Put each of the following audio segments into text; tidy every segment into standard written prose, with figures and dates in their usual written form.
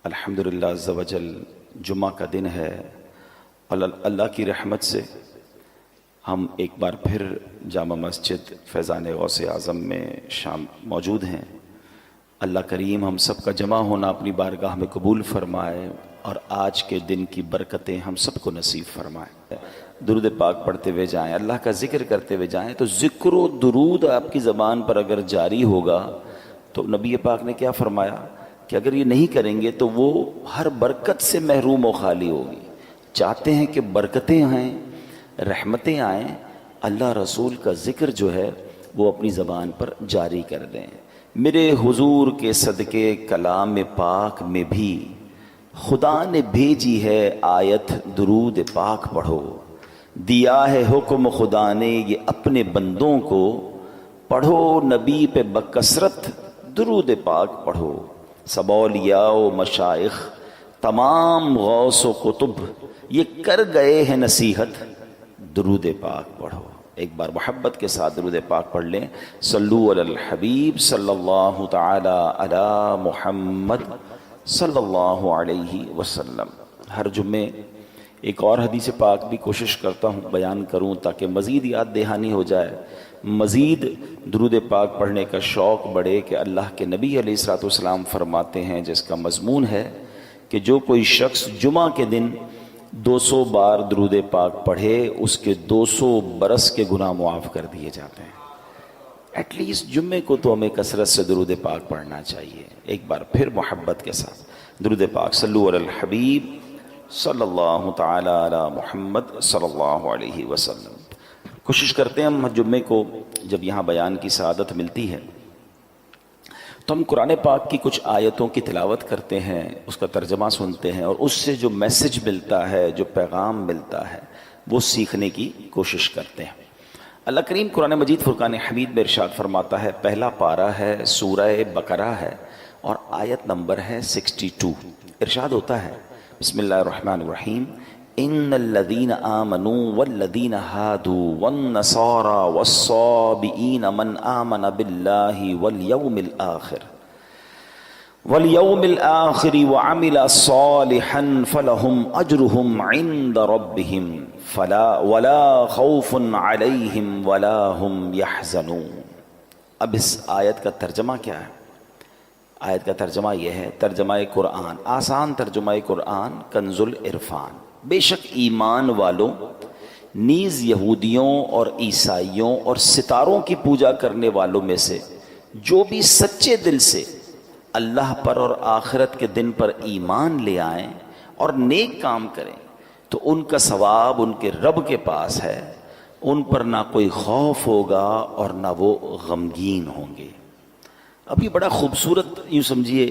الحمدللہ عز و جل جمعہ کا دن ہے اور اللہ کی رحمت سے ہم ایک بار پھر جامع مسجد فیضان غوث اعظم میں شام موجود ہیں۔ اللہ کریم ہم سب کا جمع ہونا اپنی بارگاہ میں قبول فرمائے اور آج کے دن کی برکتیں ہم سب کو نصیب فرمائے۔ درود پاک پڑھتے ہوئے جائیں، اللہ کا ذکر کرتے ہوئے جائیں۔ تو ذکر و درود آپ کی زبان پر اگر جاری ہوگا تو نبی پاک نے کیا فرمایا کہ اگر یہ نہیں کریں گے تو وہ ہر برکت سے محروم و خالی ہوگی۔ چاہتے ہیں کہ برکتیں آئیں، رحمتیں آئیں، اللہ رسول کا ذکر جو ہے وہ اپنی زبان پر جاری کر دیں۔ میرے حضور کے صدقے کلام پاک میں بھی خدا نے بھیجی ہے آیت درود پاک پڑھو، دیا ہے حکم خدا نے یہ اپنے بندوں کو، پڑھو نبی پہ بکثرت درود پاک پڑھو۔ سب اولیاء و مشائخ تمام غوث و کتب یہ کر گئے ہیں نصیحت، درود پاک پڑھو۔ ایک بار محبت کے ساتھ درود پاک پڑھ لیں۔ صلو علی الحبیب صلی اللہ تعالی علی محمد صلی اللہ علیہ وسلم۔ ہر جمعے ایک اور حدیث پاک بھی کوشش کرتا ہوں بیان کروں تاکہ مزید یاد دہانی ہو جائے، مزید درود پاک پڑھنے کا شوق بڑھے کہ اللہ کے نبی علیہ الصلوۃ والسلام فرماتے ہیں، جس کا مضمون ہے کہ جو کوئی شخص جمعہ کے دن 200 بار درود پاک پڑھے اس کے 200 برس کے گناہ معاف کر دیے جاتے ہیں۔ ایٹ لیسٹ جمعے کو تو ہمیں کثرت سے درود پاک پڑھنا چاہیے۔ ایک بار پھر محبت کے ساتھ درود پاک، صلو علی الحبیب صلی اللہ تعالی علی محمد صلی اللہ علیہ وسلم۔ کوشش کرتے ہیں ہم جمعے کو جب یہاں بیان کی سعادت ملتی ہے تو ہم قرآن پاک کی کچھ آیتوں کی تلاوت کرتے ہیں، اس کا ترجمہ سنتے ہیں اور اس سے جو میسج ملتا ہے، جو پیغام ملتا ہے وہ سیکھنے کی کوشش کرتے ہیں۔ اللہ کریم قرآن مجید فرقان حمید میں ارشاد فرماتا ہے، پہلا پارہ ہے، سورہ بقرہ ہے اور آیت نمبر ہے 62۔ ارشاد ہوتا ہے، بسم اللہ الرحمن الرحیم، ان الذین آمنوا والذین ہادوا والنصارى والصابئین من آمن باللہ والیوم الآخر وعمل صالحا فلہم اجرہم عند ربہم ولا خوف علیہم ولا ہم یحزنون۔ اب اس آیت کا ترجمہ کیا ہے؟ آیت کا ترجمہ یہ ہے، ترجمہ قرآن، آسان ترجمہ قرآن، کنز العرفان۔ بے شک ایمان والوں نیز یہودیوں اور عیسائیوں اور ستاروں کی پوجا کرنے والوں میں سے جو بھی سچے دل سے اللہ پر اور آخرت کے دن پر ایمان لے آئیں اور نیک کام کریں تو ان کا ثواب ان کے رب کے پاس ہے، ان پر نہ کوئی خوف ہوگا اور نہ وہ غمگین ہوں گے۔ اب یہ بڑا خوبصورت یوں سمجھیے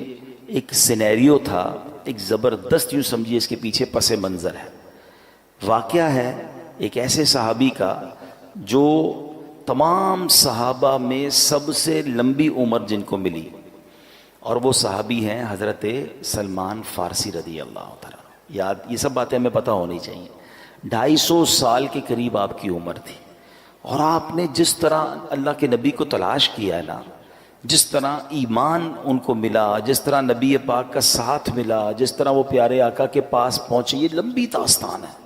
ایک سینیریو تھا، ایک زبردست یوں سمجھیے اس کے پیچھے پس منظر ہے۔ واقعہ ہے ایک ایسے صحابی کا جو تمام صحابہ میں سب سے لمبی عمر جن کو ملی، اور وہ صحابی ہیں حضرت سلمان فارسی رضی اللہ تعالیٰ۔ یہ سب باتیں ہمیں پتہ ہونی چاہیے۔ 250 سال کے قریب آپ کی عمر تھی، اور آپ نے جس طرح اللہ کے نبی کو تلاش کیا ہے نا، جس طرح ایمان ان کو ملا، جس طرح نبی پاک کا ساتھ ملا، جس طرح وہ پیارے آقا کے پاس پہنچے، یہ لمبی داستان ہے۔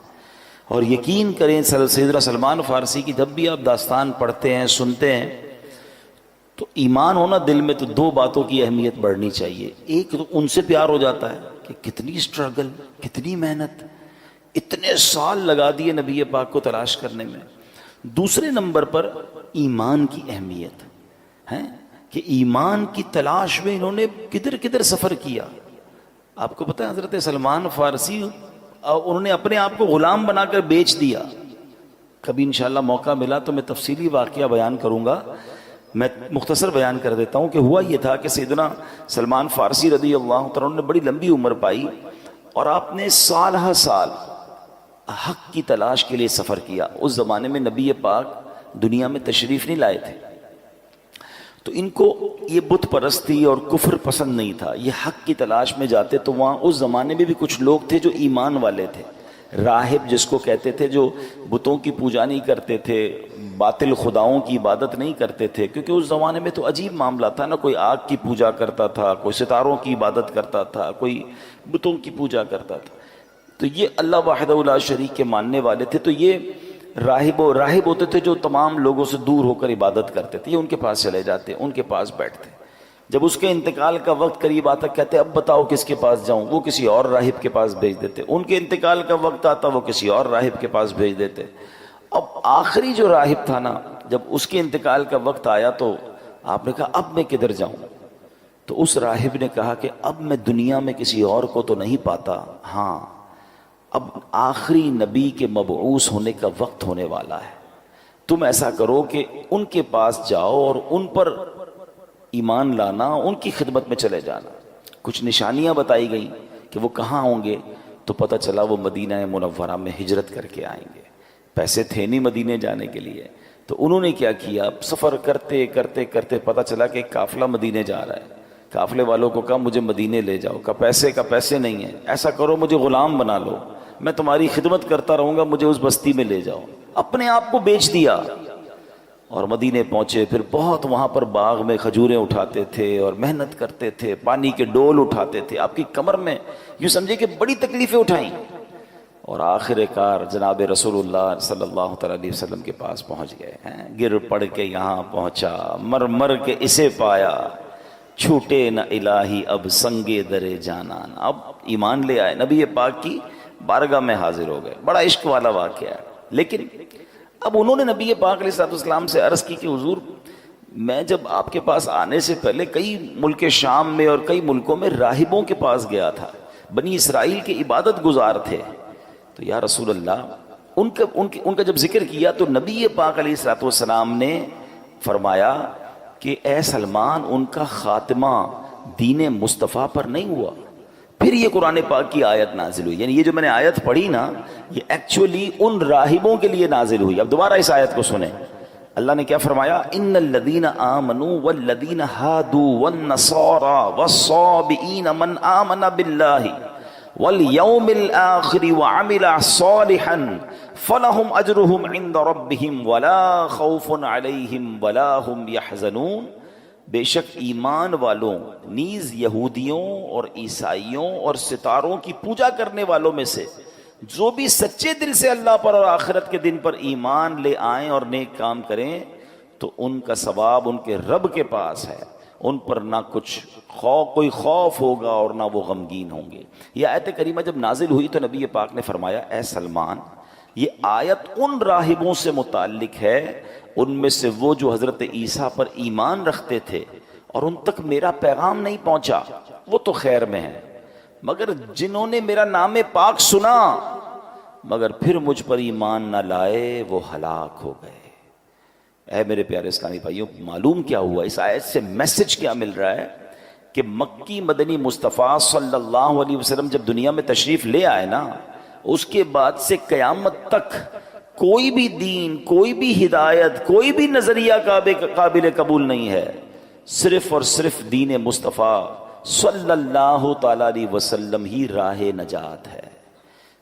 اور یقین کریں سیدنا سلمان فارسی کی جب بھی آپ داستان پڑھتے ہیں، سنتے ہیں، تو ایمان ہونا دل میں تو دو باتوں کی اہمیت بڑھنی چاہیے۔ ایک تو ان سے پیار ہو جاتا ہے کہ کتنی اسٹرگل، کتنی محنت، اتنے سال لگا دیے نبی پاک کو تلاش کرنے میں۔ دوسرے نمبر پر ایمان کی اہمیت ہے کہ ایمان کی تلاش میں انہوں نے کدھر کدھر سفر کیا۔ آپ کو پتہ ہے حضرت سلمان فارسی انہوں نے اپنے آپ کو غلام بنا کر بیچ دیا۔ کبھی انشاءاللہ موقع ملا تو میں تفصیلی واقعہ بیان کروں گا، میں مختصر بیان کر دیتا ہوں کہ ہوا یہ تھا کہ سیدنا سلمان فارسی رضی اللہ تعالیٰ نے بڑی لمبی عمر پائی اور آپ نے سال ہر سال حق کی تلاش کے لیے سفر کیا۔ اس زمانے میں نبی پاک دنیا میں تشریف نہیں لائے تھے، تو ان کو یہ بت پرستی اور کفر پسند نہیں تھا، یہ حق کی تلاش میں جاتے۔ تو وہاں اس زمانے میں بھی کچھ لوگ تھے جو ایمان والے تھے، راہب جس کو کہتے تھے جو بتوں کی پوجا نہیں کرتے تھے، باطل خداؤں کی عبادت نہیں کرتے تھے، کیونکہ اس زمانے میں تو عجیب معاملہ تھا نا، کوئی آگ کی پوجا کرتا تھا، کوئی ستاروں کی عبادت کرتا تھا، کوئی بتوں کی پوجا کرتا تھا. تو یہ اللہ وحدہ لا شریک کے ماننے والے تھے. تو یہ راہب ہوتے تھے جو تمام لوگوں سے دور ہو کر عبادت کرتے تھے. یہ ان کے پاس چلے جاتے، ان کے پاس بیٹھتے. جب اس کے انتقال کا وقت قریب آتا کہتے اب بتاؤ کس کے پاس جاؤں، وہ کسی اور راہب کے پاس بھیج دیتے. ان کے انتقال کا وقت آتا وہ کسی اور راہب کے پاس بھیج دیتے. اب آخری جو راہب تھا نا، جب اس کے انتقال کا وقت آیا تو آپ نے کہا اب میں کدھر جاؤں؟ تو اس راہب نے کہا کہ اب میں دنیا میں کسی اور کو تو نہیں پاتا، ہاں اب آخری نبی کے مبعوث ہونے کا وقت ہونے والا ہے. تم ایسا کرو کہ ان کے پاس جاؤ اور ان پر ایمان لانا، ان کی خدمت میں چلے جانا. کچھ نشانیاں بتائی گئیں کہ وہ کہاں ہوں گے، تو پتہ چلا وہ مدینہ منورہ میں ہجرت کر کے آئیں گے. پیسے تھے نہیں مدینے جانے کے لیے، تو انہوں نے کیا کیا، سفر کرتے کرتے کرتے پتہ چلا کہ ایک قافلہ مدینے جا رہا ہے. قافلے والوں کو کہا مجھے مدینے لے جاؤ. کہا پیسے نہیں ہیں، ایسا کرو مجھے غلام بنا لو، میں تمہاری خدمت کرتا رہوں گا، مجھے اس بستی میں لے جاؤ. اپنے آپ کو بیچ دیا اور مدینے پہنچے. پھر بہت وہاں پر باغ میں کھجوریں اٹھاتے تھے اور محنت کرتے تھے، پانی کے ڈول اٹھاتے تھے. آپ کی کمر میں یوں سمجھے کہ بڑی تکلیفیں اٹھائیں، اور آخر کار جناب رسول اللہ صلی اللہ تعالیٰ علیہ وسلم کے پاس پہنچ گئے ہیں. گر پڑ کے یہاں پہنچا، مر مر کے اسے پایا، چھوٹے نہ الہی اب سنگے درے جانان. اب ایمان لے آئے، نبی پاک کی بارگاہ میں حاضر ہو گئے. بڑا عشق والا واقعہ ہے. لیکن اب انہوں نے نبی پاک علیہ السلام سے عرض کی کہ حضور میں جب آپ کے پاس آنے سے پہلے کئی ملک شام میں اور کئی ملکوں میں راہبوں کے پاس گیا تھا، بنی اسرائیل کے عبادت گزار تھے. تو یا رسول اللہ ان کا جب ذکر کیا تو نبی پاک علیہ السلام نے فرمایا کہ اے سلمان ان کا خاتمہ دین مصطفیٰ پر نہیں ہوا. پھر یہ قرآن پاک کی آیت نازل ہوئی. یعنی یہ جو میں نے آیت پڑھی نا، یہ ایکچولی ان راہبوں کے لیے نازل ہوئی. اب دوبارہ اس آیت کو سنیں. اللہ نے کیا فرمایا، ان الذین آمنوا والذین ہادوا والنصارى والصابئین من آمن باللہ والیوم الآخر وعمل صالحا فلہم اجرہم عند ربہم ولا خوف علیہم ولا ہم یحزنون. بے شک ایمان والوں نیز یہودیوں اور عیسائیوں اور ستاروں کی پوجا کرنے والوں میں سے جو بھی سچے دل سے اللہ پر اور آخرت کے دن پر ایمان لے آئیں اور نیک کام کریں تو ان کا ثواب ان کے رب کے پاس ہے. ان پر نہ کچھ کوئی خوف ہوگا اور نہ وہ غمگین ہوں گے. یہ آیت کریمہ جب نازل ہوئی تو نبی پاک نے فرمایا اے سلمان یہ آیت ان راہبوں سے متعلق ہے، ان میں سے وہ جو حضرت عیسیٰ پر ایمان رکھتے تھے اور ان تک میرا پیغام نہیں پہنچا وہ تو خیر میں ہے، مگر جنہوں نے میرا نام پاک سنا مگر پھر مجھ پر ایمان نہ لائے وہ ہلاک ہو گئے. اے میرے پیارے اسلامی بھائیوں، معلوم کیا ہوا، اس آیت سے میسج کیا مل رہا ہے کہ مکی مدنی مصطفیٰ صلی اللہ علیہ وسلم جب دنیا میں تشریف لے آئے نا، اس کے بعد سے قیامت تک کوئی بھی دین، کوئی بھی ہدایت، کوئی بھی نظریہ قابل قبول نہیں ہے. صرف اور صرف دین مصطفیٰ صلی اللہ تعالیٰ علیہ وسلم ہی راہ نجات ہے.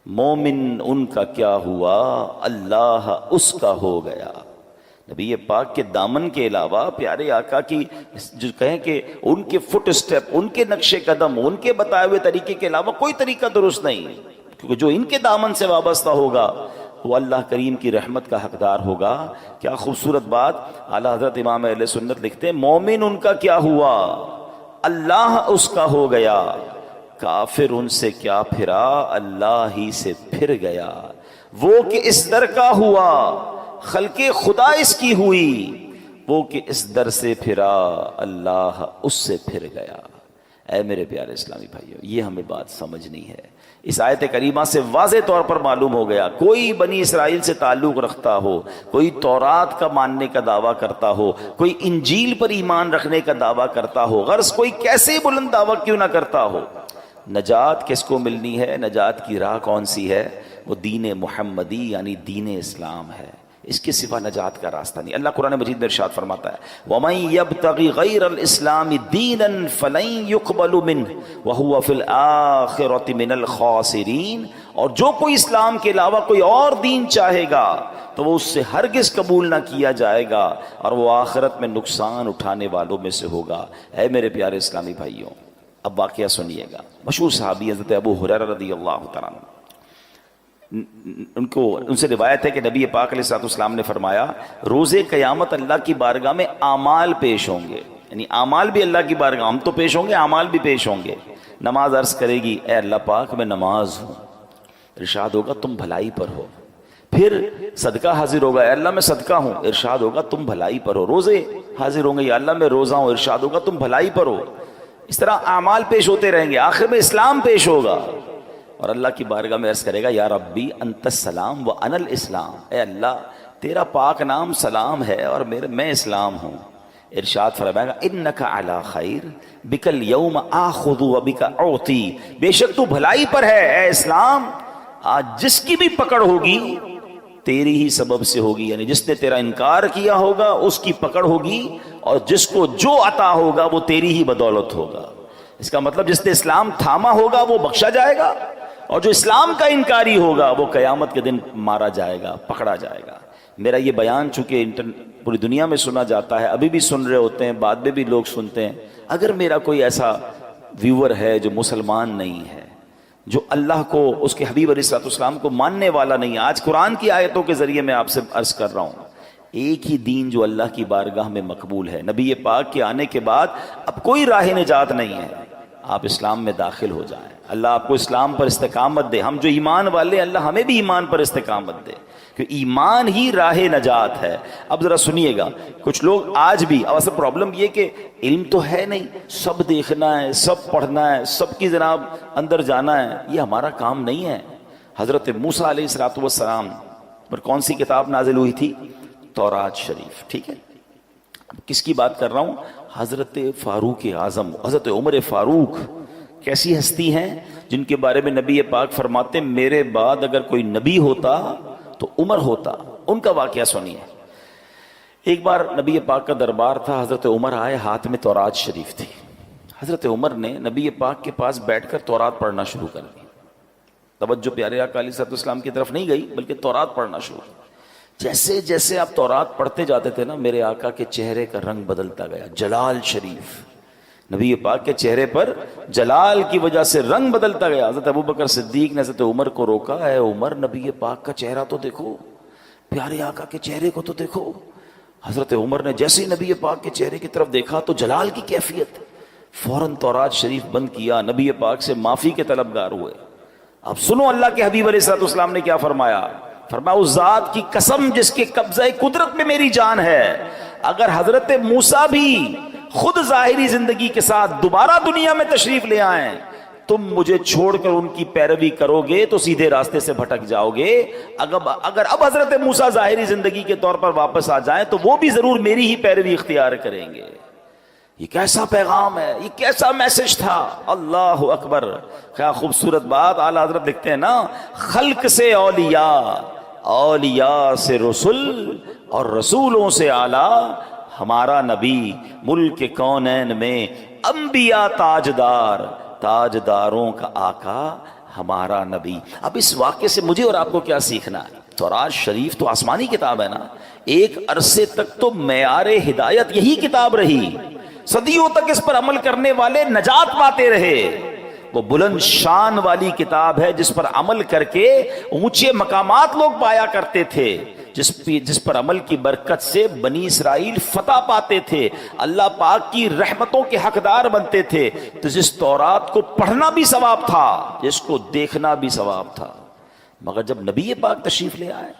مومن ان کا کیا ہوا، اللہ اس کا ہو گیا. نبی پاک کے دامن کے علاوہ پیارے آقا کی جو کہیں کہ ان کے فٹ اسٹیپ، ان کے نقش قدم، ان کے بتائے ہوئے طریقے کے علاوہ کوئی طریقہ درست نہیں، کیونکہ جو ان کے دامن سے وابستہ ہوگا وہ اللہ کریم کی رحمت کا حقدار ہوگا. کیا خوبصورت بات. اعلیٰ حضرت امام اہل سنت لکھتے ہیں مومن ان کا کیا ہوا، اللہ اس کا ہو گیا. کافر ان سے کیا پھرا، اللہ ہی سے پھر گیا. وہ کہ اس در کا ہوا، خلق خدا اس کی ہوئی. وہ کہ اس در سے پھرا، اللہ اس سے پھر گیا. اے میرے پیارے اسلامی بھائیوں، یہ ہمیں بات سمجھنی ہے. اس آیت کریمہ سے واضح طور پر معلوم ہو گیا کوئی بنی اسرائیل سے تعلق رکھتا ہو، کوئی تورات کا ماننے کا دعویٰ کرتا ہو، کوئی انجیل پر ایمان رکھنے کا دعویٰ کرتا ہو، غرض کوئی کیسے بلند دعویٰ کیوں نہ کرتا ہو، نجات کس کو ملنی ہے، نجات کی راہ کون سی ہے، وہ دین محمدی یعنی دین اسلام ہے. اس کے سوا نجات کا راستہ نہیں. اللہ قرآن مجید میں ارشاد فرماتا ہے وَمَن يَبْتَغِ غَيْرَ الْإِسْلَامِ دِينًا فَلَن يُقْبَلُ مِنْهُ وَهُوَ فِي الْآخِرَةِ مِنَ الْخَاسِرِينَ. اور جو کوئی اسلام کے علاوہ کوئی اور دین چاہے گا تو وہ اس سے ہرگز قبول نہ کیا جائے گا اور وہ آخرت میں نقصان اٹھانے والوں میں سے ہوگا. اے میرے پیارے اسلامی بھائیوں، اب واقعہ سنیے گا. مشہور صحابی حضرت ابو ہریرہ رضی اللہ تعالیٰ عنہ، ان سے روایت ہے کہ نبی پاک علیہ الصلوۃ والسلام نے فرمایا روز قیامت اللہ کی بارگاہ میں اعمال پیش ہوں گے، یعنی اعمال بھی اللہ کی بارگاہ، ہم تو پیش ہوں گے، اعمال بھی پیش ہوں گے. نماز عرض کرے گی اے اللہ پاک میں نماز ہوں، ارشاد ہوگا تم بھلائی پر ہو. پھر صدقہ حاضر ہوگا، اے اللہ میں صدقہ ہوں، ارشاد ہوگا تم بھلائی پر ہو. روزے حاضر ہوں گے، یا اللہ میں روزہ ہوں، ارشاد ہوگا تم بھلائی پر ہو. اس طرح اعمال پیش ہوتے رہیں گے، آخر میں اسلام پیش ہوگا اور اللہ کی بارگاہ میں عرض کرے گا یا ربی انت السلام و انا الاسلام، اے اللہ تیرا پاک نام سلام ہے اور میں اسلام ہوں. ارشاد فرمائے گا انک علی خیر بک الیوم آخذ و بک اعطی، بے شک تو بھلائی پر ہے اے اسلام، آج جس کی بھی پکڑ ہوگی تیری ہی سبب سے ہوگی، یعنی جس نے تیرا انکار کیا ہوگا اس کی پکڑ ہوگی، اور جس کو جو عطا ہوگا وہ تیری ہی بدولت ہوگا. اس کا مطلب جس نے اسلام تھاما ہوگا وہ بخشا جائے گا، اور جو اسلام کا انکاری ہوگا وہ قیامت کے دن مارا جائے گا، پکڑا جائے گا. میرا یہ بیان چونکہ پوری دنیا میں سنا جاتا ہے، ابھی بھی سن رہے ہوتے ہیں، بعد میں بھی لوگ سنتے ہیں. اگر میرا کوئی ایسا ویور ہے جو مسلمان نہیں ہے، جو اللہ کو، اس کے حبیب علیہ الصلوۃ والسلام کو ماننے والا نہیں ہے، آج قرآن کی آیتوں کے ذریعے میں آپ سے عرض کر رہا ہوں ایک ہی دین جو اللہ کی بارگاہ میں مقبول ہے، نبی پاک کے آنے کے بعد اب کوئی راہ نجات نہیں ہے، آپ اسلام میں داخل ہو جائیں. اللہ آپ کو اسلام پر استقامت دے. ہم جو ایمان والے، اللہ ہمیں بھی ایمان پر استقامت دے، کہ ایمان ہی راہ نجات ہے. اب ذرا سنیے گا، کچھ لوگ آج بھی، اب اصل پرابلم یہ کہ علم تو ہے نہیں، سب دیکھنا ہے، سب پڑھنا ہے، سب کی جناب اندر جانا ہے، یہ ہمارا کام نہیں ہے. حضرت موسیٰ علیہ الصلوۃ والسلام پر کون سی کتاب نازل ہوئی تھی؟ تورات شریف. ٹھیک ہے، کس کی بات کر رہا ہوں؟ حضرت فاروق اعظم، حضرت عمر فاروق. کیسی ہستی ہیں جن کے بارے میں نبی پاک فرماتے میرے بعد اگر کوئی نبی ہوتا تو عمر ہوتا. ان کا واقعہ سنیے. ایک بار نبی پاک کا دربار تھا، حضرت عمر آئے، ہاتھ میں تورات شریف تھی. حضرت عمر نے نبی پاک کے پاس بیٹھ کر تورات پڑھنا شروع کر دی. توجہ پیارے آقا علیہ الصلوۃ والسلام کی طرف نہیں گئی، بلکہ تورات پڑھنا شروع کی. جیسے جیسے آپ تورات پڑھتے جاتے تھے نا، میرے آقا کے چہرے کا رنگ بدلتا گیا. جلال شریف، نبی پاک کے چہرے پر جلال کی وجہ سے رنگ بدلتا گیا. حضرت ابوبکر صدیق نے حضرت عمر کو روکا، اے عمر نبی پاک کا چہرہ تو دیکھو، پیارے آقا کے چہرے کو تو دیکھو. حضرت عمر نے جیسے ہی نبی پاک کے چہرے کی طرف دیکھا تو جلال کی کیفیت، فوراً تورات شریف بند کیا، نبی پاک سے معافی کے طلبگار ہوئے. اب سنو اللہ کے حبیب علیہ الصلوۃ والسلام نے کیا فرمایا. فرمایا اس ذات کی قسم جس کے قبضہ قدرت میں میری جان ہے، اگر حضرت موسیٰ بھی خود ظاہری زندگی کے ساتھ دوبارہ دنیا میں تشریف لے آئیں، تم مجھے چھوڑ کر ان کی پیروی کرو گے تو سیدھے راستے سے بھٹک جاؤ گے. اگر اب حضرت موسیٰ ظاہری زندگی کے طور پر واپس آ جائیں تو وہ بھی ضرور میری ہی پیروی اختیار کریں گے. یہ کیسا پیغام ہے، یہ کیسا میسج تھا. اللہ اکبر، کیا خوبصورت بات. اعلیٰ حضرت لکھتے ہیں نا، خلق سے اولیاء، اولیاء سے رسول، اور رسولوں سے اعلیٰ ہمارا نبی. ملک کونین میں انبیاء تاجدار، تاجداروں کا آقا ہمارا نبی. اب اس واقعے سے مجھے اور آپ کو کیا سیکھنا ہے؟ تورات شریف تو آسمانی کتاب ہے نا، ایک عرصے تک تو معیار ہدایت یہی کتاب رہی، صدیوں تک اس پر عمل کرنے والے نجات پاتے رہے. وہ بلند شان والی کتاب ہے جس پر عمل کر کے اونچے مقامات لوگ پایا کرتے تھے، جس پر عمل کی برکت سے بنی اسرائیل فتح پاتے تھے، اللہ پاک کی رحمتوں کے حقدار بنتے تھے. تو جس تورات کو پڑھنا بھی ثواب تھا، جس کو دیکھنا بھی ثواب تھا. مگر جب نبی پاک تشریف لے آئے،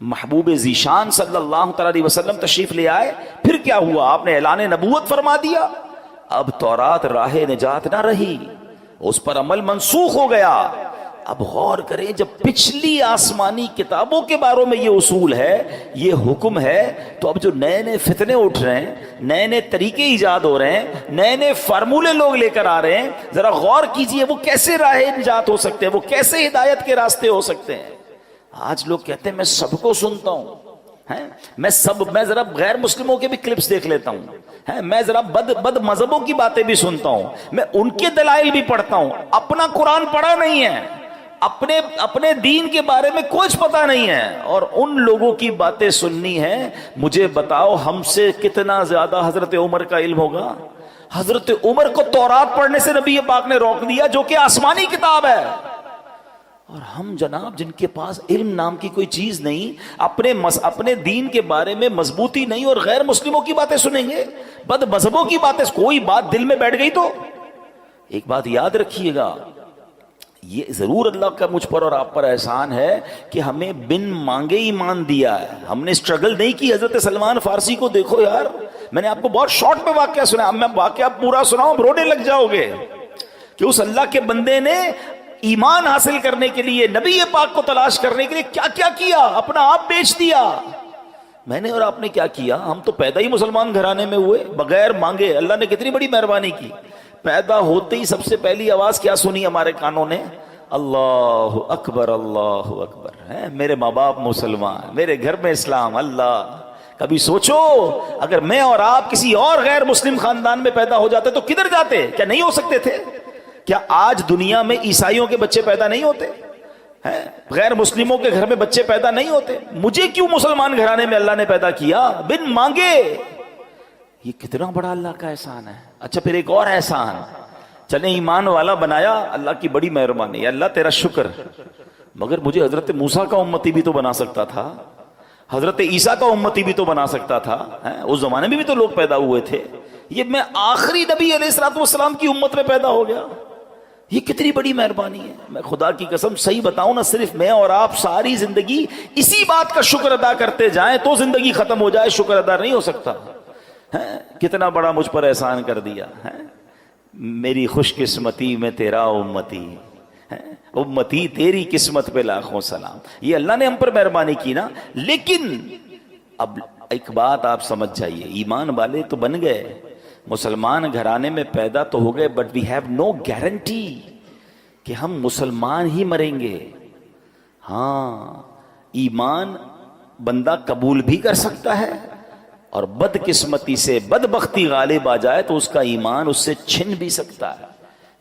محبوب ذیشان صلی اللہ تعالی علیہ وسلم تشریف لے آئے، پھر کیا ہوا؟ آپ نے اعلان نبوت فرما دیا. اب تورات راہ نجات نہ رہی، اس پر عمل منسوخ ہو گیا. اب غور کریں، جب پچھلی آسمانی کتابوں کے بارے میں یہ اصول ہے، یہ حکم ہے، تو اب جو نئے نئے فتنے اٹھ رہے ہیں، نئے نئے طریقے ایجاد ہو رہے ہیں، نئے نئے فارمولے لوگ لے کر آ رہے ہیں، ذرا غور کیجئے وہ کیسے راہ نجات ہو سکتے ہیں، وہ کیسے ہدایت کے راستے ہو سکتے ہیں. آج لوگ کہتے ہیں میں سب کو سنتا ہوں، میں ذرا غیر مسلموں کے بھی کلپس دیکھ لیتا ہوں، میں ذرا بد مذہبوں کی باتیں بھی سنتا ہوں، میں ان کے دلائل بھی پڑھتا ہوں، اپنا قرآن پڑھا نہیں ہے، اپنے دین کے بارے میں کچھ پتا نہیں ہے، اور ان لوگوں کی باتیں سننی ہے۔ مجھے بتاؤ ہم سے کتنا زیادہ حضرت عمر کا علم ہوگا؟ حضرت عمر کو تورات پڑھنے سے نبی پاک نے روک دیا، جو کہ آسمانی کتاب ہے، اور ہم جناب جن کے پاس علم نام کی کوئی چیز نہیں، اپنے دین کے بارے میں مضبوطی نہیں، اور غیر مسلموں کی باتیں سنیں گے، بد مذہبوں کی باتیں۔ کوئی بات دل میں بیٹھ گئی تو ایک بات یاد رکھیے گا، یہ ضرور اللہ کا مجھ پر اور آپ پر احسان ہے کہ ہمیں بن مانگے ایمان دیا ہے، ہم نے اسٹرگل نہیں کی۔ حضرت سلمان فارسی کو دیکھو یار، میں نے آپ کو بہت شارٹ میں واقعہ سنا، اب میں واقعہ پورا سناؤں رونے لگ جاؤ گے، کہ اس اللہ کے بندے نے ایمان حاصل کرنے کے لیے، نبی پاک کو تلاش کرنے کے لیے کیا کیا کیا، اپنا آپ بیچ دیا۔ میں نے اور آپ نے کیا کیا؟ ہم تو پیدا ہی مسلمان گھرانے میں ہوئے، بغیر مانگے۔ اللہ نے کتنی بڑی مہربانی کی، پیدا ہوتے ہی سب سے پہلی آواز کیا سنی ہمارے کانوں نے؟ اللہ اکبر، اللہ اکبر۔ میرے ماں باپ مسلمان، میرے گھر میں اسلام۔ اللہ، کبھی سوچو اگر میں اور آپ کسی اور غیر مسلم خاندان میں پیدا ہو جاتے تو کدھر جاتے؟ کیا نہیں ہو سکتے تھے؟ کیا آج دنیا میں عیسائیوں کے بچے پیدا نہیں ہوتے؟ غیر مسلموں کے گھر میں بچے پیدا نہیں ہوتے؟ مجھے کیوں مسلمان گھرانے میں اللہ نے پیدا کیا بن مانگے؟ یہ کتنا بڑا اللہ کا احسان ہے۔ اچھا پھر ایک اور احسان، چلیں ایمان والا بنایا، اللہ کی بڑی مہربانی، اللہ تیرا شکر، مگر مجھے حضرت موسیٰ کا امتی بھی تو بنا سکتا تھا، حضرت عیسیٰ کا امتی بھی تو بنا سکتا تھا، اس زمانے میں بھی تو لوگ پیدا ہوئے تھے، یہ میں آخری نبی علیہ الصلوۃ والسلام کی امت میں پیدا ہو گیا، یہ کتنی بڑی مہربانی ہے۔ میں خدا کی قسم صحیح بتاؤں نا، صرف میں اور آپ ساری زندگی اسی بات کا شکر ادا کرتے جائیں تو زندگی ختم ہو جائے، شکر ادا نہیں ہو سکتا۔ کتنا بڑا مجھ پر احسان کر دیا، میری خوش قسمتی میں تیرا امتی، امتی تیری قسمت پہ لاکھوں سلام۔ یہ اللہ نے ہم پر مہربانی کی نا۔ لیکن اب ایک بات آپ سمجھ جائیے، ایمان والے تو بن گئے، مسلمان گھرانے میں پیدا تو ہو گئے، but we have no guarantee کہ ہم مسلمان ہی مریں گے۔ ہاں، ایمان بندہ قبول بھی کر سکتا ہے، اور بد قسمتی سے بدبختی غالب آ جائے تو اس کا ایمان اس سے چھن بھی سکتا ہے۔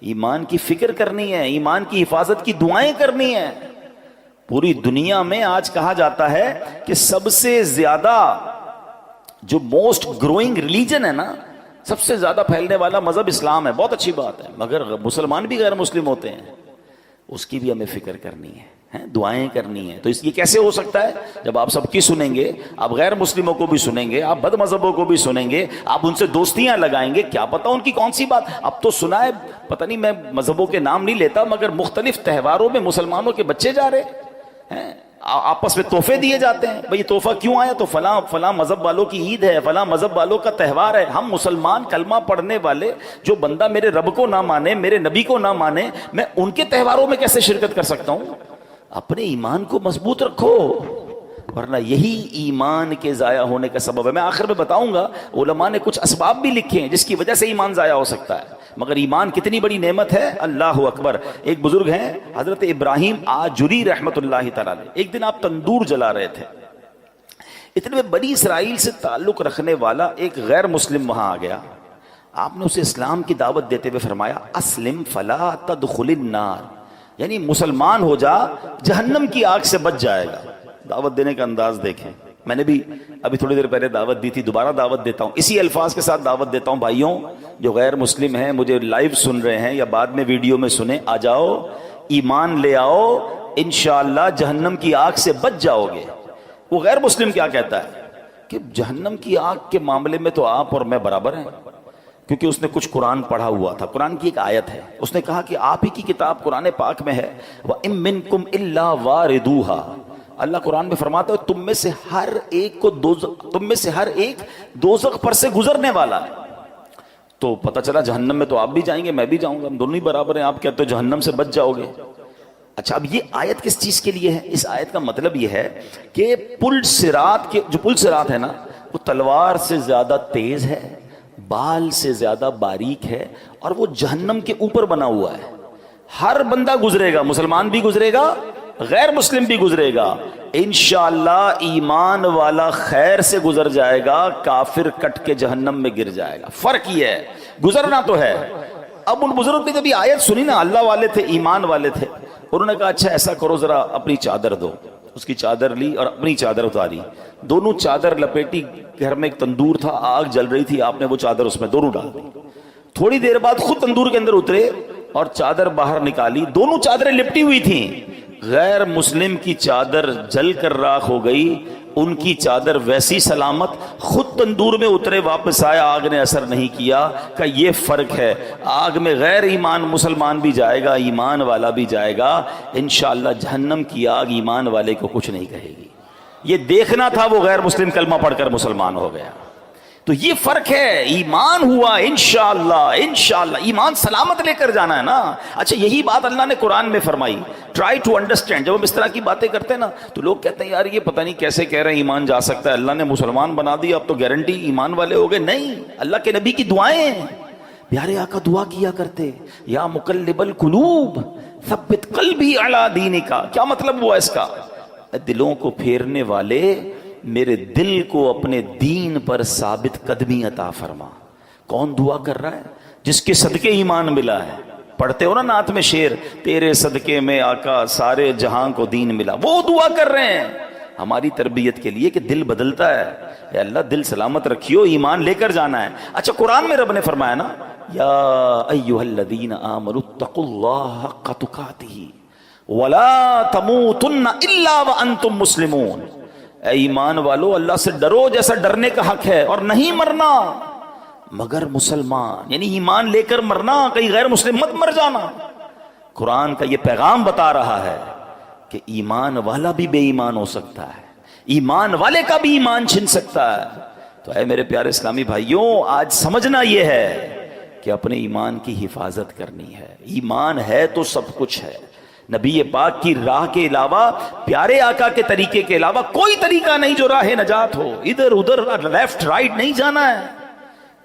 ایمان کی فکر کرنی ہے، ایمان کی حفاظت کی دعائیں کرنی ہیں۔ پوری دنیا میں آج کہا جاتا ہے کہ سب سے زیادہ جو موسٹ گروئنگ ریلیجن ہے نا، سب سے زیادہ پھیلنے والا مذہب اسلام ہے، بہت اچھی بات ہے، مگر مسلمان بھی غیر مسلم ہوتے ہیں، اس کی بھی ہمیں فکر کرنی ہے، دعائیں کرنی ہیں۔ تو یہ کیسے ہو سکتا ہے؟ جب آپ سب کی سنیں گے، آپ غیر مسلموں کو بھی سنیں گے، آپ بد مذہبوں کو بھی سنیں گے، آپ ان سے دوستیاں لگائیں گے، کیا پتہ ان کی کون سی بات۔ اب تو سنا ہے، پتہ نہیں، میں مذہبوں کے نام نہیں لیتا، مگر مختلف تہواروں میں مسلمانوں کے بچے جا رہے ہیں، آپس میں تحفے دیے جاتے ہیں۔ بھئی تحفہ کیوں آیا؟ تو فلاں مذہب والوں کی عید ہے، فلاں مذہب والوں کا تہوار ہے۔ ہم مسلمان کلمہ پڑھنے والے، جو بندہ میرے رب کو نہ مانے، میرے نبی کو نہ مانے، میں ان کے تہواروں میں کیسے شرکت کر سکتا ہوں؟ اپنے ایمان کو مضبوط رکھو، ورنہ یہی ایمان کے ضائع ہونے کا سبب ہے۔ میں آخر میں بتاؤں گا، علماء نے کچھ اسباب بھی لکھے ہیں جس کی وجہ سے ایمان ضائع ہو سکتا ہے، مگر ایمان کتنی بڑی نعمت ہے، اللہ اکبر۔ ایک بزرگ ہیں حضرت ابراہیم آجری رحمت اللہ تعالی علیہ، ایک دن آپ تندور جلا رہے تھے، اتنے میں بنی اسرائیل سے تعلق رکھنے والا ایک غیر مسلم وہاں آ گیا، آپ نے اسے اسلام کی دعوت دیتے ہوئے فرمایا اسلم فلا تدخل النار، یعنی مسلمان ہو جا، جہنم کی آگ سے بچ جائے گا۔ دعوت دینے کا انداز دیکھیں، میں نے بھی ابھی تھوڑی دیر پہلے دعوت دی تھی، دوبارہ دعوت دیتا ہوں، اسی الفاظ کے ساتھ دعوت دیتا ہوں۔ بھائیوں جو غیر مسلم ہیں، مجھے لائیو سن رہے ہیں یا بعد میں ویڈیو میں سنیں، آ جاؤ، ایمان لے آؤ، انشاءاللہ جہنم کی آگ سے بچ جاؤ گے۔ وہ غیر مسلم کیا کہتا ہے کہ جہنم کی آگ کے معاملے میں تو آپ اور میں برابر ہیں، کیونکہ اس نے کچھ قرآن پڑھا ہوا تھا، قرآن کی ایک آیت ہے، اس نے کہا کہ آپ ہی کی کتاب قرآن پاک میں ہے وَإِن مِّنكُمْ إِلَّا وَارِدُوهَا، اللہ قرآن میں فرماتا ہے تم میں سے ہر ایک دوزخ پر سے گزرنے والا ہے۔ تو پتہ چلا جہنم میں تو آپ بھی جائیں گے، میں بھی جاؤں گا، ہم دونوں ہی برابر ہیں، آپ کہتے ہو جہنم سے بچ جاؤ گے۔ اچھا، اب یہ آیت کس چیز کے لیے ہے؟ اس آیت کا مطلب یہ ہے کہ پل صراط ہے نا، وہ تلوار سے زیادہ تیز ہے، بال سے زیادہ باریک ہے، اور وہ جہنم کے اوپر بنا ہوا ہے۔ ہر بندہ گزرے گا، مسلمان بھی گزرے گا، غیر مسلم بھی گزرے گا، انشاءاللہ ایمان والا خیر سے گزر جائے گا، کافر کٹ کے جہنم میں گر جائے گا۔ فرق یہ ہے، گزرنا تو ہے۔ اب ان بزرگ نے کبھی آیت سنی نا، اللہ والے تھے، ایمان والے تھے، انہوں نے کہا اچھا ایسا کرو ذرا اپنی چادر دو، اس کی چادر لی اور اپنی چادر اتاری، دونوں چادر لپیٹی، گھر میں ایک تندور تھا، آگ جل رہی تھی، آپ نے وہ چادر اس میں دونوں ڈال دی، تھوڑی دیر بعد خود تندور کے اندر اترے اور چادر باہر نکالی، دونوں چادریں لپٹی ہوئی تھیں، غیر مسلم کی چادر جل کر راکھ ہو گئی، ان کی چادر ویسی سلامت، خود تندور میں اترے واپس آئے، آگ نے اثر نہیں کیا۔ کہ یہ فرق ہے، آگ میں غیر ایمان مسلمان بھی جائے گا، ایمان والا بھی جائے گا، انشاءاللہ جہنم کی آگ ایمان والے کو کچھ نہیں کہے گی۔ یہ دیکھنا تھا وہ غیر مسلم کلمہ پڑھ کر مسلمان ہو گیا، تو یہ فرق ہے، ایمان ہوا انشاءاللہ، انشاءاللہ ایمان سلامت لے کر جانا ہے نا۔ اچھا یہی بات اللہ نے قرآن میں فرمائی، ٹرائی ٹو انڈرسٹینڈ۔ جب ہم اس طرح کی باتیں کرتے ہیں نا تو لوگ کہتے ہیں یار یہ پتہ نہیں کیسے کہہ رہے ہیں ایمان جا سکتا ہے، اللہ نے مسلمان بنا دیا اب تو گارنٹی ایمان والے ہو گئے۔ نہیں، اللہ کے نبی کی دعائیں ہیں، پیارے آقا دعا کیا کرتے، یا مقلب القلوب ثبت قلبی علی دینک۔ کیا مطلب ہوا اس کا؟ دلوں کو پھیرنے والے میرے دل کو اپنے دین پر ثابت قدمی عطا فرما۔ کون دعا کر رہا ہے؟ جس کے صدقے ایمان ملا ہے۔ پڑھتے ہو نا نعت میں شعر، تیرے صدقے میں آقا سارے جہاں کو دین ملا، وہ دعا کر رہے ہیں ہماری تربیت کے لیے کہ دل بدلتا ہے۔ اے اللہ دل سلامت رکھیو، ایمان لے کر جانا ہے۔ اچھا قرآن میں رب نے فرمایا نا، یا ایھا الذین آمنوا اتقوا اللہ حق تقاتہ ولا تموتن الا وانتم مسلمون۔ اے ایمان والو اللہ سے ڈرو جیسا ڈرنے کا حق ہے، اور نہیں مرنا مگر مسلمان، یعنی ایمان لے کر مرنا، کہیں غیر مسلم مت مر جانا۔ قرآن کا یہ پیغام بتا رہا ہے کہ ایمان والا بھی بے ایمان ہو سکتا ہے، ایمان والے کا بھی ایمان چھن سکتا ہے۔ تو اے میرے پیارے اسلامی بھائیوں، آج سمجھنا یہ ہے کہ اپنے ایمان کی حفاظت کرنی ہے۔ ایمان ہے تو سب کچھ ہے۔ نبی پاک کی راہ کے علاوہ، پیارے آقا کے طریقے کے علاوہ کوئی طریقہ نہیں جو راہ نجات ہو۔ ادھر ادھر لیفٹ رائٹ نہیں جانا ہے،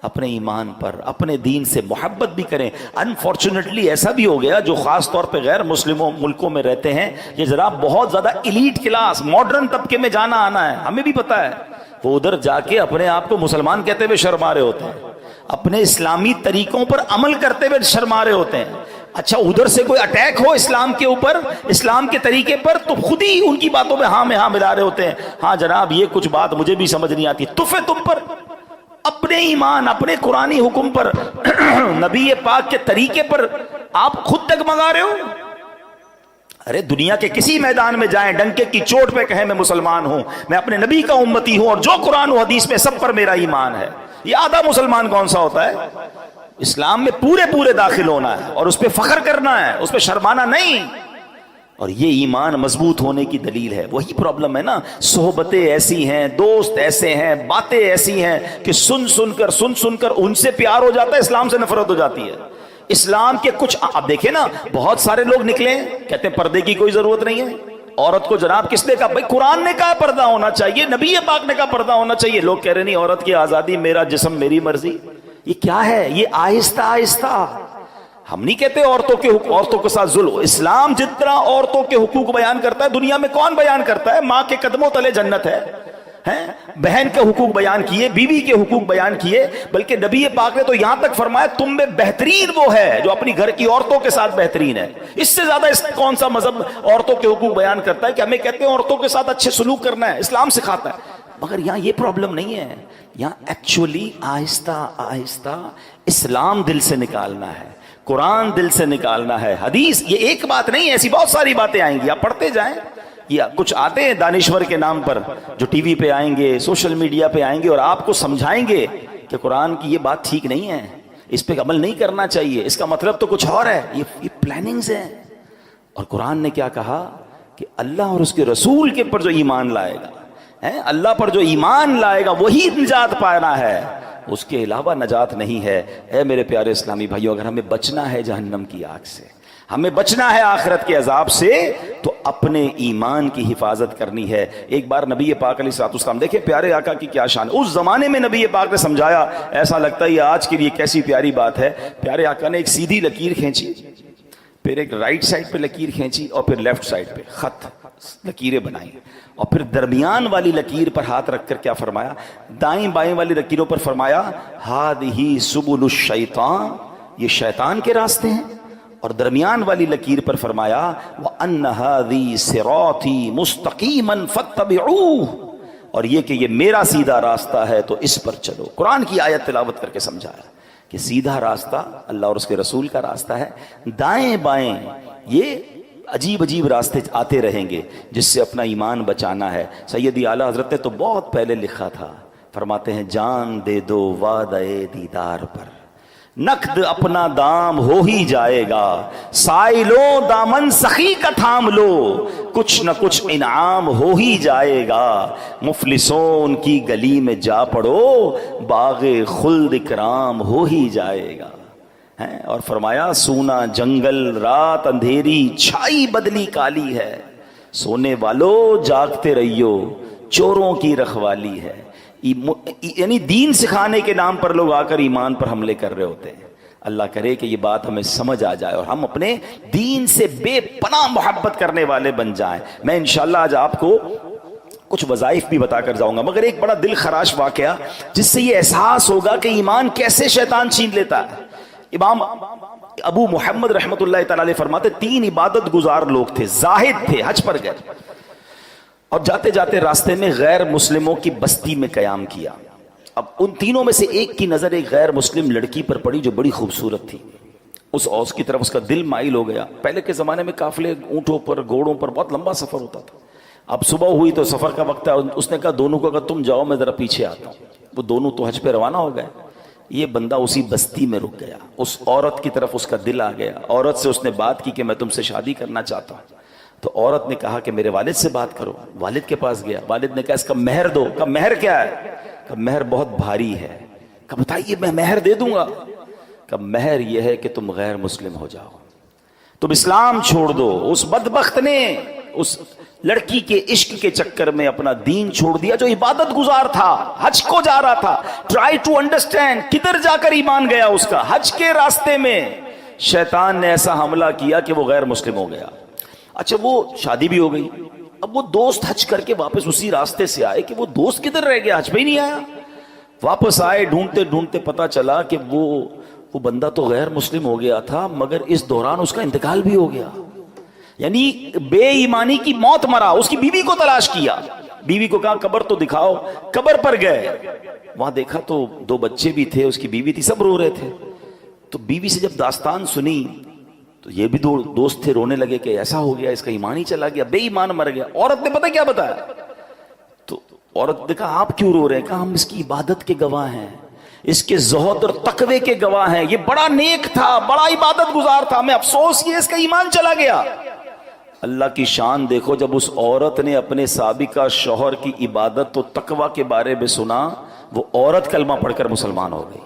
اپنے ایمان پر، اپنے دین سے محبت بھی کریں۔ انفارچونیٹلی ایسا بھی ہو گیا جو خاص طور پہ غیر مسلموں ملکوں میں رہتے ہیں، یہ جناب بہت زیادہ ایلیٹ کلاس ماڈرن طبقے میں جانا آنا ہے، ہمیں بھی پتا ہے، وہ ادھر جا کے اپنے آپ کو مسلمان کہتے ہوئے شرما رہے ہوتے ہیں، اپنے اسلامی طریقوں پر عمل کرتے ہوئے شرما رہے ہوتے ہیں۔ اچھا ادھر سے کوئی اٹیک ہو اسلام کے اوپر، اسلام کے طریقے پر، تو خود ہی ان کی باتوں میں ہاں میں ہاں ملا رہے ہوتے ہیں، ہاں جناب یہ کچھ بات مجھے بھی سمجھ نہیں آتی۔ تف ہے تم پر، اپنے ایمان، اپنے قرآنی حکم پر، نبی پاک کے طریقے پر آپ خود ڈگمگا رہے ہو۔ ارے دنیا کے کسی میدان میں جائیں، ڈنکے کی چوٹ پہ کہیں میں مسلمان ہوں، میں اپنے نبی کا امتی ہوں، اور جو قرآن و حدیث میں سب پر میرا ایمان ہے۔ یہ آدھا مسلمان کون سا ہوتا ہے؟ اسلام میں پورے داخل ہونا ہے اور اس پہ فخر کرنا ہے، اس پہ شرمانا نہیں، اور یہ ایمان مضبوط ہونے کی دلیل ہے۔ وہی پرابلم ہے نا، صحبتیں ایسی ہیں، دوست ایسے ہیں، باتیں ایسی ہیں کہ سن کر ان سے پیار ہو جاتا ہے، اسلام سے نفرت ہو جاتی ہے۔ اسلام کے کچھ اب دیکھیں نا، بہت سارے لوگ نکلے کہتے ہیں پردے کی کوئی ضرورت نہیں ہے، عورت کو جناب کس نے کہا؟ بھائی قرآن نے کہا پردہ ہونا چاہیے، نبی پاک نے کہا پردہ ہونا چاہیے، لوگ کہہ رہے نہیں عورت کی آزادی، میرا جسم میری مرضی۔ یہ کیا ہے؟ یہ آہستہ آہستہ، ہم نہیں کہتے عورتوں کے ساتھ ظلم، اسلام جتنا عورتوں کے حقوق بیان کرتا ہے دنیا میں کون بیان کرتا ہے؟ ماں کے قدموں تلے جنت ہے، بہن کے حقوق بیان کیے، بیوی کے حقوق بیان کیے، بلکہ نبی پاک نے تو یہاں تک فرمایا تم میں بہترین وہ ہے جو اپنی گھر کی عورتوں کے ساتھ بہترین ہے۔ اس سے زیادہ کون سا مذہب عورتوں کے حقوق بیان کرتا ہے کہ ہمیں کہتے ہیں عورتوں کے ساتھ اچھے سلوک کرنا ہے، اسلام سکھاتا ہے۔ مگر یہاں یہ پرابلم نہیں ہے، یہاں ایکچولی آہستہ آہستہ اسلام دل سے نکالنا ہے، قرآن دل سے نکالنا ہے، حدیث۔ یہ ایک بات نہیں ہے، ایسی بہت ساری باتیں آئیں گی، آپ پڑھتے جائیں۔ یہ کچھ آتے ہیں دانشور کے نام پر جو ٹی وی پہ آئیں گے، سوشل میڈیا پہ آئیں گے اور آپ کو سمجھائیں گے کہ قرآن کی یہ بات ٹھیک نہیں ہے، اس پہ عمل نہیں کرنا چاہیے، اس کا مطلب تو کچھ اور ہے، یہ پلاننگز ہیں۔ اور قرآن نے کیا کہا کہ اللہ اور اس کے رسول کے پر جو ایمان لائے گا، اللہ پر جو ایمان لائے گا وہی نجات پانا ہے، اس کے علاوہ نجات نہیں ہے۔ اے میرے پیارے اسلامی بھائیوں، اگر ہمیں بچنا ہے جہنم کی آگ سے، ہمیں بچنا ہے آخرت کے عذاب سے، تو اپنے ایمان کی حفاظت کرنی ہے۔ ایک بار نبی پاک علیہ الصلوۃ والسلام، دیکھیں پیارے آقا کی کیا شان، اس زمانے میں نبی پاک نے سمجھایا، ایسا لگتا ہے یہ آج کے لیے کیسی پیاری بات ہے۔ پیارے آقا نے ایک سیدھی لکیر کھینچی، پھر ایک رائٹ سائڈ پہ لکیر کھینچی اور پھر لیفٹ سائڈ پہ خط لکیریں بنائیں اور پھر درمیان والی لکیر پر ہاتھ رکھ کر کیا فرمایا؟ دائیں بائیں والی لکیروں پر فرمایا ہادہی سبل الشیطان، یہ شیطان کے راستے ہیں، اور درمیان والی لکیر پر فرمایا وَأَنَّ هَذِي صِرَاطِي مُسْتَقِيمًا فَاتَّبِعُوهُ، اور یہ کہ یہ میرا سیدھا راستہ ہے تو اس پر چلو۔ قرآن کی آیت تلاوت کر کے سمجھایا کہ سیدھا راستہ اللہ اور اس کے رسول کا راستہ ہے، دائیں بائیں یہ عجیب عجیب راستے آتے رہیں گے جس سے اپنا ایمان بچانا ہے۔ سیدی اعلیٰ حضرت نے تو بہت پہلے لکھا تھا، فرماتے ہیں جان دے دو وعدہ دیدار پر، نقد اپنا دام ہو ہی جائے گا، سائلوں دامن سخی کا تھام لو، کچھ نہ کچھ انعام ہو ہی جائے گا، مفلسون کی گلی میں جا پڑو، باغ خلد اکرام ہو ہی جائے گا۔ اور فرمایا سونا جنگل رات اندھیری چھائی بدلی کالی ہے، سونے والو جاگتے رہیو چوروں کی رکھوالی ہے۔ یعنی دین سکھانے کے نام پر لوگ آ کر ایمان پر حملے کر رہے ہوتے ہیں۔ اللہ کرے کہ یہ بات ہمیں سمجھ آ جائے اور ہم اپنے دین سے بے پناہ محبت کرنے والے بن جائیں۔ میں انشاءاللہ آج آپ کو کچھ وظائف بھی بتا کر جاؤں گا، مگر ایک بڑا دل خراش واقعہ جس سے یہ احساس ہوگا کہ ایمان کیسے شیطان چھین لیتا ہے۔ امام ابو محمد رحمت اللہ تعالی علیہ فرماتے 3 عبادت گزار لوگ تھے، زاہد تھے، حج پر گئے اور جاتے جاتے راستے میں غیر مسلموں کی بستی میں قیام کیا۔ اب ان تینوں میں سے ایک کی نظر ایک غیر مسلم لڑکی پر پڑی جو بڑی خوبصورت تھی، اس کی طرف اس کا دل مائل ہو گیا۔ پہلے کے زمانے میں قافلے اونٹوں پر گھوڑوں پر بہت لمبا سفر ہوتا تھا، اب صبح ہوئی تو سفر کا وقت ہے، اس نے کہا دونوں کو اگر تم جاؤ میں ذرا پیچھے آتا ہوں۔ وہ دونوں تو حج پہ روانہ ہو گئے، یہ بندہ اسی بستی میں رک گیا، اس عورت کی طرف اس کا دل آ گیا، عورت سے اس نے بات کی کہ میں تم سے شادی کرنا چاہتا ہوں۔ تو عورت نے کہا کہ میرے والد سے بات کرو، والد کے پاس گیا، والد نے کہا اس کا مہر دو۔ کہا مہر کیا ہے؟ کہا مہر بہت بھاری ہے۔ کہا بتائیے میں مہر دے دوں گا۔ کہا مہر یہ ہے کہ تم غیر مسلم ہو جاؤ، تم اسلام چھوڑ دو۔ اس بدبخت نے اس لڑکی کے عشق کے چکر میں اپنا دین چھوڑ دیا، جو عبادت گزار تھا، حج کو جا رہا تھا۔ ٹرائی ٹو انڈرسٹینڈ کدھر جا کر ایمان گیا اس کا۔ حج کے راستے میں شیطان نے ایسا حملہ کیا کہ وہ غیر مسلم ہو گیا۔ اچھا وہ شادی بھی ہو گئی، اب وہ دوست حج کر کے واپس اسی راستے سے آئے کہ وہ دوست کدھر رہ گیا، حج پہ ہی نہیں آیا۔ واپس آئے ڈھونڈتے ڈھونڈتے پتا چلا کہ وہ بندہ تو غیر مسلم ہو گیا تھا، مگر اس دوران اس کا انتقال بھی ہو گیا، یعنی بے ایمانی کی موت مرا۔ اس کی بیوی کو تلاش کیا، بیوی کو کہا قبر تو دکھاؤ، قبر پر گئے، وہاں دیکھا تو 2 بچے بھی تھے، اس کی بیوی تھی، سب رو رہے تھے۔ تو بیوی سے جب داستان سنی تو یہ بھی 2 دوست تھے، رونے لگے کہ ایسا ہو گیا، اس کا ایمان ہی چلا گیا، بے ایمان مر گیا۔ عورت نے پتہ کیا بتایا؟ تو عورت نے کہا آپ کیوں رو رہے ہیں؟ کہا ہم اس کی عبادت کے گواہ ہیں، اس کے زہد اور تقوی کے گواہ ہیں، یہ بڑا نیک تھا، بڑا عبادت گزار تھا، ہمیں افسوس یہ اس کا ایمان چلا گیا۔ اللہ کی شان دیکھو، جب اس عورت نے اپنے سابقہ شوہر کی عبادت و تقوی کے بارے میں سنا، وہ عورت کلمہ پڑھ کر مسلمان ہو گئی۔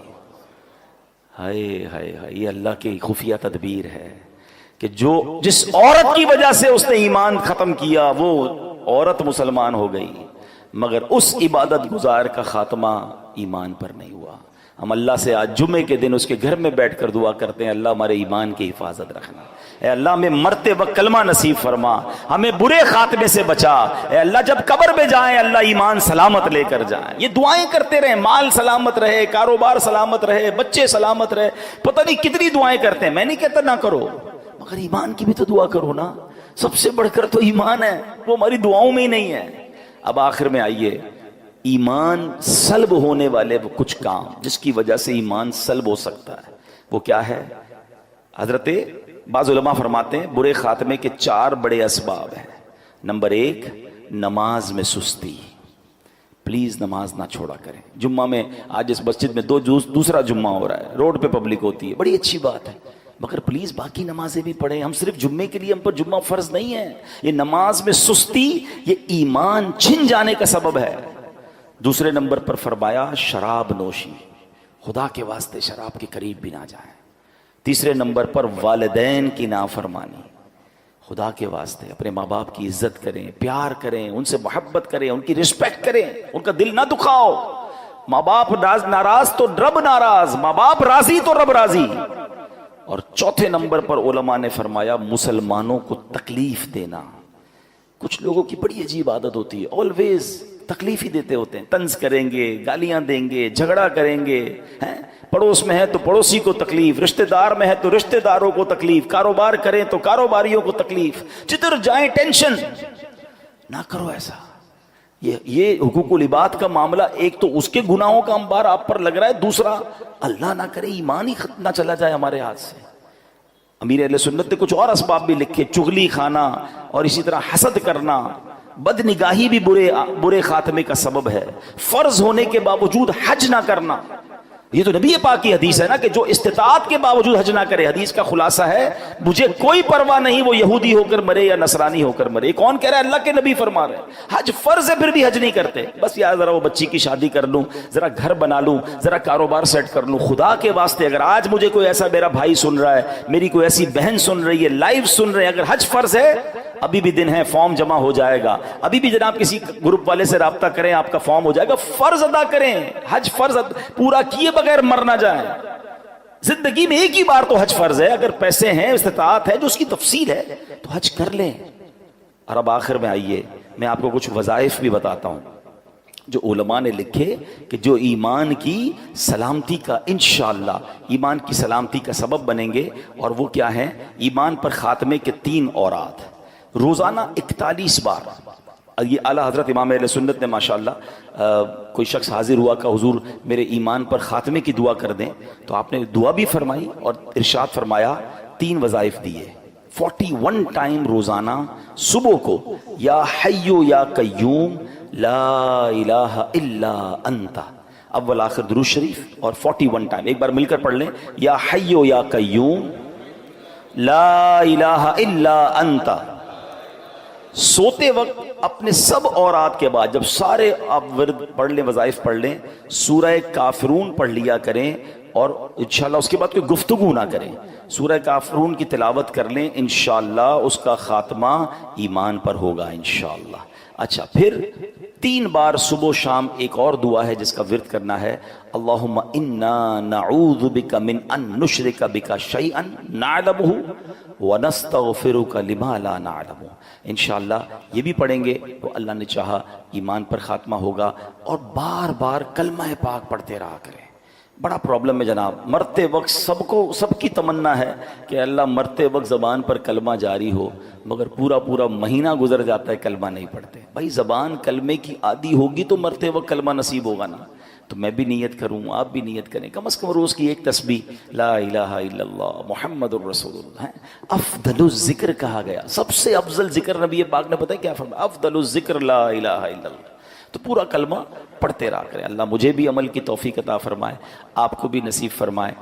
ہائے ہائے ہائے، یہ اللہ کی خفیہ تدبیر ہے کہ جس عورت کی وجہ سے اس نے ایمان ختم کیا وہ عورت مسلمان ہو گئی، مگر اس عبادت گزار کا خاتمہ ایمان پر نہیں ہوا۔ ہم اللہ سے آج جمعے کے دن اس کے گھر میں بیٹھ کر دعا کرتے ہیں، اللہ ہمارے ایمان کی حفاظت رکھنا، اے اللہ ہمیں مرتے وقت کلمہ نصیب فرما، ہمیں برے خاتمے سے بچا، اے اللہ جب قبر میں جائیں اللہ ایمان سلامت لے کر جائیں۔ یہ دعائیں کرتے رہیں، مال سلامت رہے، کاروبار سلامت رہے، بچے سلامت رہے، پتہ نہیں کتنی دعائیں کرتے ہیں۔ میں نہیں کہتا نہ کرو، مگر ایمان کی بھی تو دعا کرو نا، سب سے بڑھ کر تو ایمان ہے، وہ ہماری دعاؤں میں ہی نہیں ہے۔ اب آخر میں آئیے، ایمان سلب ہونے والے وہ کچھ کام جس کی وجہ سے ایمان سلب ہو سکتا ہے، وہ کیا ہے؟ حضرت بعض علماء فرماتے ہیں برے خاتمے کے 4 بڑے اسباب ہیں۔ نمبر 1، نماز میں سستی۔ پلیز نماز نہ چھوڑا کریں۔ جمعہ میں آج اس مسجد میں دوسرا جمعہ ہو رہا ہے، روڈ پہ پبلک ہوتی ہے، بڑی اچھی بات ہے، مگر پلیز باقی نمازیں بھی پڑھیں۔ ہم صرف جمعے کے لیے، ہم پر جمعہ فرض نہیں ہے۔ یہ نماز میں سستی یہ ایمان چھن جانے کا سبب ہے۔ دوسرے نمبر پر فرمایا شراب نوشی، خدا کے واسطے شراب کے قریب بھی نہ جائیں۔ تیسرے نمبر پر والدین کی نافرمانی، خدا کے واسطے اپنے ماں باپ کی عزت کریں، پیار کریں، ان سے محبت کریں، ان کی رسپیکٹ کریں، ان کا دل نہ دکھاؤ۔ ماں باپ ناراض تو رب ناراض، ماں باپ راضی تو رب راضی۔ اور چوتھے نمبر پر علماء نے فرمایا مسلمانوں کو تکلیف دینا. کچھ لوگوں کی بڑی عجیب عادت ہوتی ہے, آلویز تکلیف ہی دیتے ہوتے ہیں, طنز کریں گے, گالیاں دیں گے, جھگڑا کریں گے, پڑوس میں ہے تو پڑوسی کو تکلیف, رشتہ دار میں ہے تو رشتہ داروں کو تکلیف, کاروبار کریں تو کاروباریوں کو تکلیف, جدھر جائیں ٹینشن. نہ کرو ایسا. یہ حقوق العباد کا معاملہ, ایک تو اس کے گناہوں کا انبار آپ پر لگ رہا ہے, دوسرا اللہ نہ کرے ایمان ہی ختم نہ چلا جائے ہمارے ہاتھ سے. امیر اہل سنت نے کچھ اور اسباب بھی لکھے, چغلی کھانا اور اسی طرح حسد کرنا, بد نگاہی بھی برے خاتمے کا سبب ہے, فرض ہونے کے باوجود حج نہ کرنا. یہ تو نبی پاک کی حدیث ہے نا کہ جو استطاعت کے باوجود حج نہ کرے. حدیث کا خلاصہ ہے مجھے کوئی پرواہ نہیں وہ یہودی ہو کر مرے یا نصرانی ہو کر مرے. کون کہہ رہا ہے؟ اللہ کے نبی فرما رہے ہیں. حج فرض ہے پھر بھی حج نہیں کرتے. بس یار ذرا وہ بچی کی شادی کر لوں, ذرا گھر بنا لوں, ذرا کاروبار سیٹ کر لوں. خدا کے واسطے اگر آج مجھے کوئی ایسا میرا بھائی سن رہا ہے, میری کوئی ایسی بہن سن رہی ہے, لائیو سن رہے ہیں, اگر حج فرض ہے ابھی بھی دن ہے, فارم جمع ہو جائے گا. ابھی بھی جناب کسی گروپ والے سے رابطہ کریں, آپ کا فارم ہو جائے گا. فرض ادا کریں, حج فرض پورا کیے بغیر مر نہ جائیں. زندگی میں ایک ہی بار تو حج فرض ہے. اگر پیسے ہیں, استطاعت ہے, جو اس کی تفصیل ہے تو حج کر لیں. اور اب آخر میں آئیے میں آپ کو کچھ وظائف بھی بتاتا ہوں جو علماء نے لکھے کہ جو ایمان کی سلامتی کا, انشاءاللہ ایمان کی سلامتی کا سبب بنیں گے. اور وہ کیا ہیں؟ ایمان پر خاتمے کے 3 اوراد روزانہ 41 بار. یہ اعلیٰ حضرت امام اہل سنت نے ماشاءاللہ, کوئی شخص حاضر ہوا کہ حضور میرے ایمان پر خاتمے کی دعا کر دیں, تو آپ نے دعا بھی فرمائی اور ارشاد فرمایا 3 وظائف دیے. 41 ٹائم روزانہ صبح کو یا حیو یا قیوم لا الہ الا انت, اول آخر درود شریف, اور 41 ٹائم. ایک بار مل کر پڑھ لیں, یا حیو یا قیوم لا الہ الا انت. سوتے وقت اپنے سب اورات کے بعد جب سارے آپ ورد پڑھ لیں, وظائف پڑھ لیں, سورہ کافرون پڑھ لیا کریں, اور انشاءاللہ اس کے بعد کوئی گفتگو نہ کریں. سورہ کافرون کی تلاوت کر لیں, انشاءاللہ اس کا خاتمہ ایمان پر ہوگا انشاءاللہ. اچھا, پھر 3 بار صبح و شام ایک اور دعا ہے جس کا ورد کرنا ہے, اللہم انا نعوذ بک من ان نشرک بک شیئا نعلمہ ونستغفرک لما لا نعلم. انشاءاللہ یہ بھی پڑھیں گے تو اللہ نے چاہا ایمان پر خاتمہ ہوگا. اور بار بار کلمہ پاک پڑھتے رہا کریں. بڑا پرابلم ہے جناب, مرتے وقت سب کی تمنا ہے کہ اللہ مرتے وقت زبان پر کلمہ جاری ہو, مگر پورا مہینہ گزر جاتا ہے کلمہ نہیں پڑھتے. بھائی زبان کلمے کی عادی ہوگی تو مرتے وقت کلمہ نصیب ہوگا نا. تو میں بھی نیت کروں, آپ بھی نیت کریں, کم از کم روز کی ایک تسبیح لا الہ الا اللہ محمد الرسول اللہ. افضل الذکر کہا گیا, سب سے افضل ذکر نبی پاک نے پتہ ہے کیا فرمایا؟ افضل الذکر لا الہ الا اللہ. تو پورا کلمہ پڑھتے رہا کریں. اللہ مجھے بھی عمل کی توفیق عطا فرمائے, آپ کو بھی نصیب فرمائے.